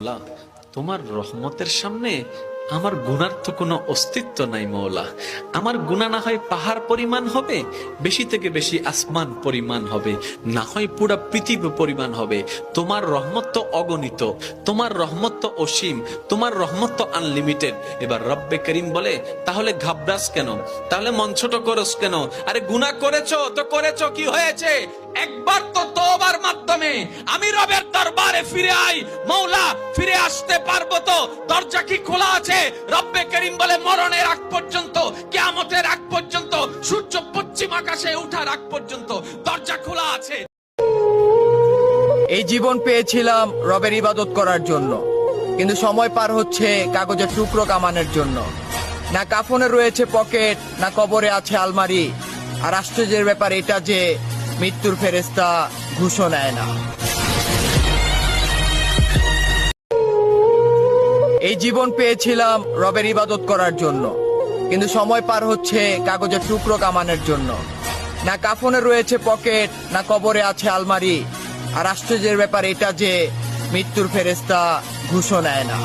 আল্লাহ, তোমার রহমতের সামনে আমার গুনার তো কোনো অস্তিত্ব নাই মওলা। আমার গুনাহ না হয় পাহাড় পরিমাণ হবে, বেশি থেকে বেশি আসমান পরিমাণ হবে, না হয় পুরা পৃথিবী পরিমাণ হবে। তোমার রহমত তো অগণিত, তোমার রহমত তো অসীম, তোমার রহমত তো আনলিমিটেড। এবার রব্বে করিম বলে, তাহলে ঘাবড়াস কেন, তাহলে মন ছোট করস কেন? আরে গুনাহ করেছো তো করেছো, কি হয়েছে? একবার তো তওবার মাধ্যমে আমি রবের দরবারে ফিরে আই, মওলা ফিরে আসতে পারবো তো? দরজা কি খোলা আছে? রব্বে করিম বলে, মরণের আগ পর্যন্ত, কিয়ামতের আগ পর্যন্ত, সূর্য পশ্চিম আকাশে ওঠার আগ পর্যন্ত দরজা খোলা আছে। এই জীবন পেয়েছিলাম রবের ইবাদত করার জন্য, কিন্তু সময় পার হচ্ছে কাগজের টুকরো কামানোর জন্য। না কাফনে রয়েছে পকেট, না কবরে আছে আলমারি। আর আশ্চর্যের ব্যাপার এটা যে মৃত্যুর ফেরেশতা ঘুষও নেয় না। এই জীবন পেয়েছিলাম রবের ইবাদত করার জন্য, কিন্তু সময় পার হচ্ছে কাগজের টুকরো কামানোর জন্য। না কাফনে রয়েছে পকেট, না কবরে আছে আলমারি। আর আশ্চর্যের ব্যাপার এটা যে মৃত্যুর ফেরেশতা ঘুষও নেয় না।